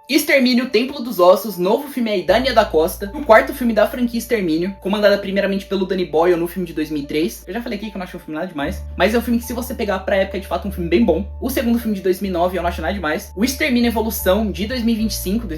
Extermínio, Templo dos Ossos, novo filme aí da Nia da Costa, o quarto filme da franquia Extermínio, comandada primeiramente pelo Danny Boyle no filme de 2003. Eu já falei aqui que eu não achei um filme nada demais, mas é um filme que, se você pegar pra época, é de fato um filme bem bom. O segundo filme de 2009 eu não acho nada demais. O Extermínio Evolução de 2025,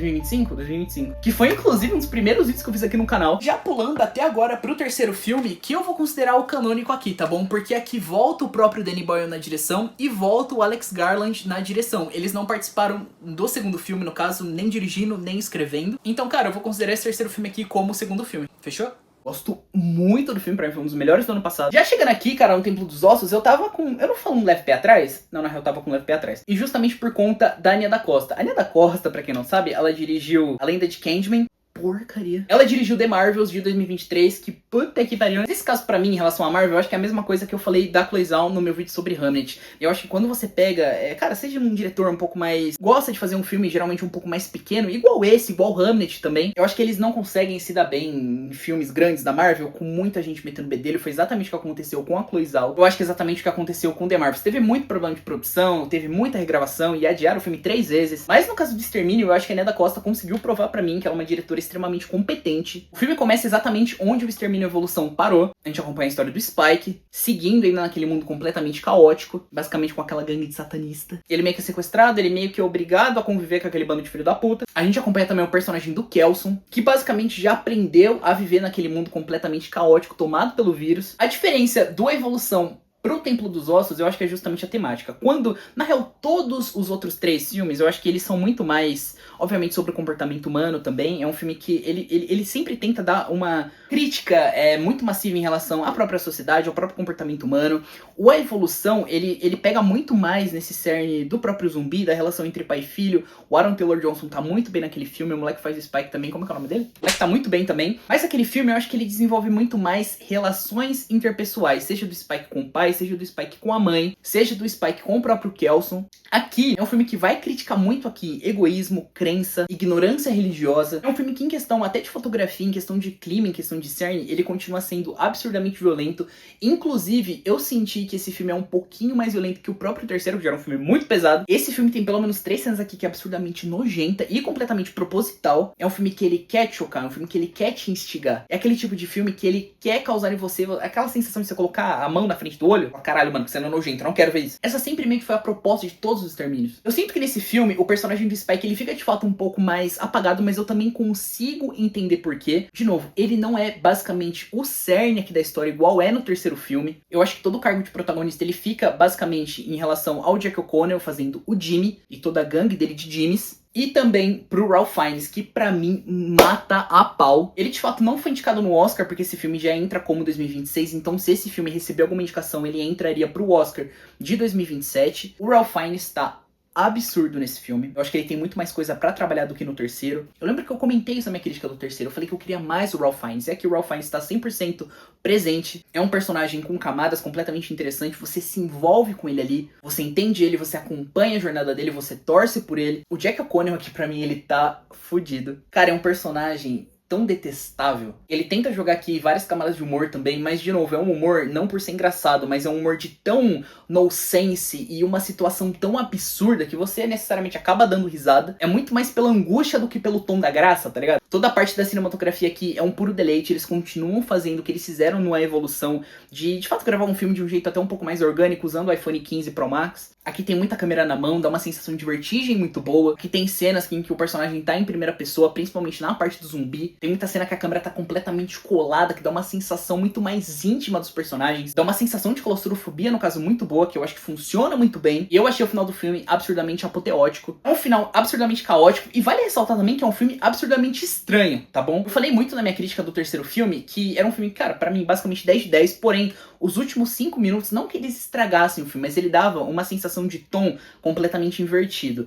que foi inclusive um dos primeiros vídeos que eu fiz aqui no canal. Já pulando até agora pro terceiro filme, que eu vou considerar o canônico aqui, tá bom? Porque aqui volta o próprio Danny Boyle na direção e volta o Alex Garland na direção. Eles não participaram do segundo filme, no caso, nem dirigindo, nem escrevendo. Então, cara, eu vou considerar esse terceiro filme aqui como o segundo filme. Fechou? Gosto muito do filme, pra mim foi um dos melhores do ano passado. Já chegando aqui, cara, no Templo dos Ossos, eu tava com... Eu não falo um leve pé atrás? Não, na real, eu tava com um leve pé atrás. E justamente por conta da Nia da Costa. A Nia da Costa, pra quem não sabe, ela dirigiu A Lenda de Candyman. Porcaria. Ela dirigiu The Marvels de 2023, que puta que pariu. Nesse caso, pra mim, em relação a Marvel, eu acho que é a mesma coisa que eu falei da Chloe Zhao no meu vídeo sobre Hamnet. Eu acho que quando você pega, cara, seja um diretor um pouco mais... gosta de fazer um filme geralmente um pouco mais pequeno, igual esse, igual Hamnet também, eu acho que eles não conseguem se dar bem em filmes grandes da Marvel, com muita gente metendo bedelho. Foi exatamente o que aconteceu com a Chloe Zhao. Eu acho que é exatamente o que aconteceu com The Marvels. Teve muito problema de produção, teve muita regravação e adiaram o filme 3 vezes. Mas no caso do Extermínio, eu acho que a Nia da Costa conseguiu provar pra mim que ela é uma diretora extremamente competente. O filme começa exatamente onde o Extermínio Evolução parou. A gente acompanha a história do Spike, seguindo ainda naquele mundo completamente caótico, basicamente com aquela gangue de satanista. Ele meio que é sequestrado, ele meio que é obrigado a conviver com aquele bando de filho da puta. A gente acompanha também o personagem do Kelson, que basicamente já aprendeu a viver naquele mundo completamente caótico, tomado pelo vírus. A diferença do Evolução pro Templo dos Ossos, eu acho que é justamente a temática. Quando, na real, todos os outros 3 filmes, eu acho que eles são muito mais, obviamente, sobre o comportamento humano também. É um filme que ele sempre tenta dar uma crítica muito massiva em relação à própria sociedade, ao próprio comportamento humano. O A Evolução, ele pega muito mais nesse cerne do próprio zumbi, da relação entre pai e filho. O Aaron Taylor Johnson tá muito bem naquele filme, o moleque faz o Spike também, como é que é o nome dele? O moleque tá muito bem também. Mas aquele filme, eu acho que ele desenvolve muito mais relações interpessoais, seja do Spike com o pai, seja do Spike com a mãe, seja do Spike com o próprio Kelson. Aqui é um filme que vai criticar muito aqui egoísmo, crença, ignorância religiosa. É um filme que, em questão até de fotografia, em questão de clima, em questão de cerne, ele continua sendo absurdamente violento. Inclusive, eu senti que esse filme é um pouquinho mais violento que o próprio terceiro, que já era um filme muito pesado. Esse filme tem pelo menos 3 cenas aqui que é absurdamente nojenta e completamente proposital. É um filme que ele quer te chocar, é um filme que ele quer te instigar. É aquele tipo de filme que ele quer causar em você aquela sensação de você colocar a mão na frente do olho. Caralho, mano, que cena nojenta, eu não quero ver isso. Essa sempre meio que foi a proposta de todos os Extermínios. Eu sinto que nesse filme, o personagem do Spike, ele fica de fato um pouco mais apagado, mas eu também consigo entender por quê. De novo, ele não é basicamente o cerne aqui da história, igual é no terceiro filme. Eu acho que todo o cargo de protagonista, ele fica basicamente em relação ao Jack O'Connell fazendo o Jimmy e toda a gangue dele de Jimmys. E também pro Ralph Fiennes, que pra mim mata a pau. Ele de fato não foi indicado no Oscar, porque esse filme já entra como 2026. Então, se esse filme receber alguma indicação, ele entraria pro Oscar de 2027. O Ralph Fiennes tá absurdo nesse filme. Eu acho que ele tem muito mais coisa pra trabalhar do que no terceiro. Eu lembro que eu comentei isso na minha crítica do terceiro. Eu falei que eu queria mais o Ralph Fiennes. É que o Ralph Fiennes tá 100% presente. É um personagem com camadas completamente interessantes. Você se envolve com ele ali. Você entende ele, você acompanha a jornada dele, você torce por ele. O Jack O'Connell aqui pra mim, ele tá fudido. Cara, é um personagem tão detestável. Ele tenta jogar aqui várias camadas de humor também, mas de novo, é um humor não por ser engraçado, mas é um humor de tão nonsense e uma situação tão absurda que você necessariamente acaba dando risada. É muito mais pela angústia do que pelo tom da graça, tá ligado? Toda a parte da cinematografia aqui é um puro deleite, eles continuam fazendo o que eles fizeram numa evolução de fato gravar um filme de um jeito até um pouco mais orgânico, usando o iPhone 15 Pro Max. Aqui tem muita câmera na mão, dá uma sensação de vertigem muito boa. Aqui tem cenas em que o personagem tá em primeira pessoa, principalmente na parte do zumbi. Tem muita cena que a câmera tá completamente colada, que dá uma sensação muito mais íntima dos personagens. Dá uma sensação de claustrofobia, no caso, muito boa, que eu acho que funciona muito bem. E eu achei o final do filme absurdamente apoteótico. É um final absurdamente caótico. E vale ressaltar também que é um filme absurdamente estranho, tá bom? Eu falei muito na minha crítica do terceiro filme que era um filme, cara, pra mim, basicamente 10 de 10. Porém, os últimos 5 minutos, não que eles estragassem o filme, mas ele dava uma sensação de tom completamente invertido.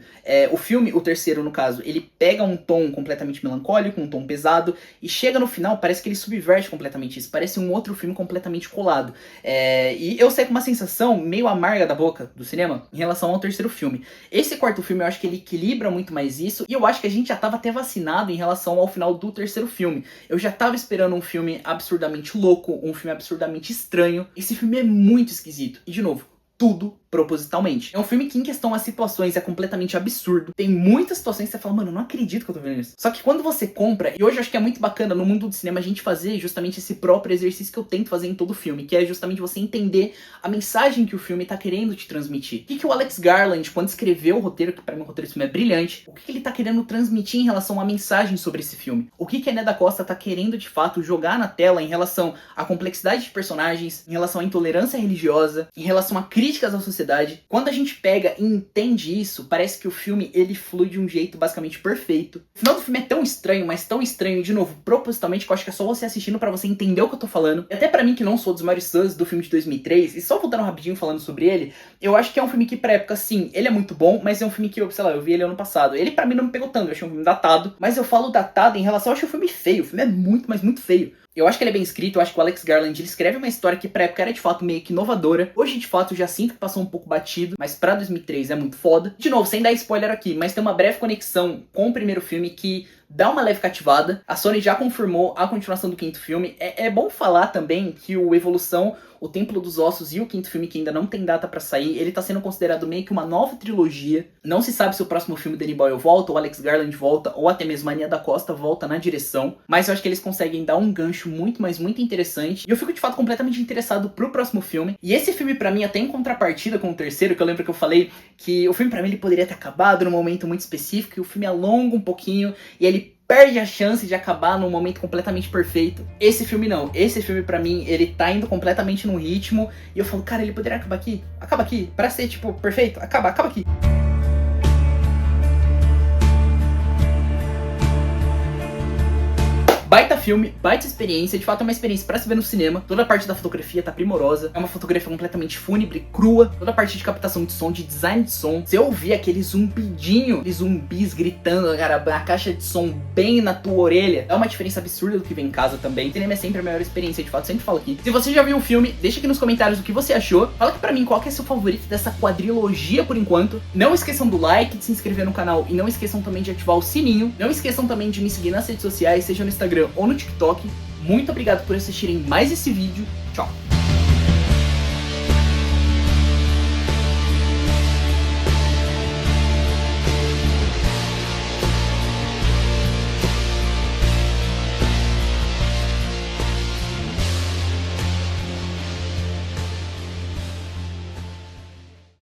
O filme, o terceiro no caso, ele pega um tom completamente melancólico, um tom pesado, e chega no final, parece que ele subverte completamente isso, parece um outro filme completamente colado. E eu saí com uma sensação meio amarga da boca do cinema em relação ao terceiro filme. Esse quarto filme eu acho que ele equilibra muito mais isso, e eu acho que a gente já tava até vacinado em relação ao final do terceiro filme. Eu já tava esperando um filme absurdamente louco, um filme absurdamente estranho. Esse filme é muito esquisito. E de novo, tudo propositalmente. É um filme que, em questão às situações, é completamente absurdo. Tem muitas situações que você fala, mano, eu não acredito que eu tô vendo isso. Só que quando você compra, e hoje eu acho que é muito bacana no mundo do cinema a gente fazer justamente esse próprio exercício que eu tento fazer em todo filme, que é justamente você entender a mensagem que o filme tá querendo te transmitir. O que o Alex Garland, quando escreveu o roteiro, que pra mim o roteiro desse filme é brilhante, o que ele tá querendo transmitir em relação à mensagem sobre esse filme? O que a Né da Costa tá querendo, de fato, jogar na tela em relação à complexidade de personagens, em relação à intolerância religiosa, em relação a críticas à sociedade. Quando a gente pega e entende isso, parece que o filme, ele flui de um jeito basicamente perfeito. O final do filme é tão estranho, mas tão estranho, de novo, propositalmente, que eu acho que é só você assistindo pra você entender o que eu tô falando. E até pra mim, que não sou dos maiores fãs do filme de 2003, e só voltando rapidinho falando sobre ele, eu acho que é um filme que, pra época, sim, ele é muito bom, mas é um filme que, sei lá, eu vi ele ano passado. Ele, pra mim, não me pegou tanto, eu achei um filme datado, mas eu falo datado em relação, eu acho o filme feio. O filme é muito, mas muito feio. Eu acho que ele é bem escrito, eu acho que o Alex Garland, ele escreve uma história que pra época era de fato meio que inovadora. Hoje, de fato, eu já sinto que passou um pouco batido, mas pra 2003 é muito foda. De novo, sem dar spoiler aqui, mas tem uma breve conexão com o primeiro filme que dá uma leve cativada. A Sony já confirmou a continuação do quinto filme. É bom falar também que o Evolução, o Templo dos Ossos e o quinto filme, que ainda não tem data pra sair, ele tá sendo considerado meio que uma nova trilogia. Não se sabe se o próximo filme Danny Boyle volta, ou Alex Garland volta, ou até mesmo a Nia da Costa volta na direção. Mas eu acho que eles conseguem dar um gancho muito, mas muito interessante. E eu fico, de fato, completamente interessado pro próximo filme. E esse filme, pra mim, até em contrapartida com o terceiro, que eu lembro que eu falei que o filme, pra mim, ele poderia ter acabado num momento muito específico, e o filme alonga um pouquinho, e ele perde a chance de acabar num momento completamente perfeito. Esse filme não. Esse filme, pra mim, ele tá indo completamente num ritmo, e eu falo, cara, ele poderia acabar aqui? Acaba aqui. Pra ser, tipo, perfeito. Acaba aqui. Baita filme, baita experiência, de fato é uma experiência pra se ver no cinema. Toda a parte da fotografia tá primorosa, é uma fotografia completamente fúnebre, crua. Toda a parte de captação de som, de design de som. Você ouvir aquele zumbidinho, aqueles zumbis gritando, cara, a caixa de som bem na tua orelha, é uma diferença absurda do que vem em casa também. O cinema é sempre a melhor experiência, de fato, sempre falo aqui. Se você já viu o filme, deixa aqui nos comentários o que você achou. Fala aqui pra mim qual que é seu favorito dessa quadrilogia por enquanto. Não esqueçam do like, de se inscrever no canal e não esqueçam também de ativar o sininho. Não esqueçam também de me seguir nas redes sociais, seja no Instagram ou no TikTok. Muito obrigado por assistirem mais esse vídeo. Tchau!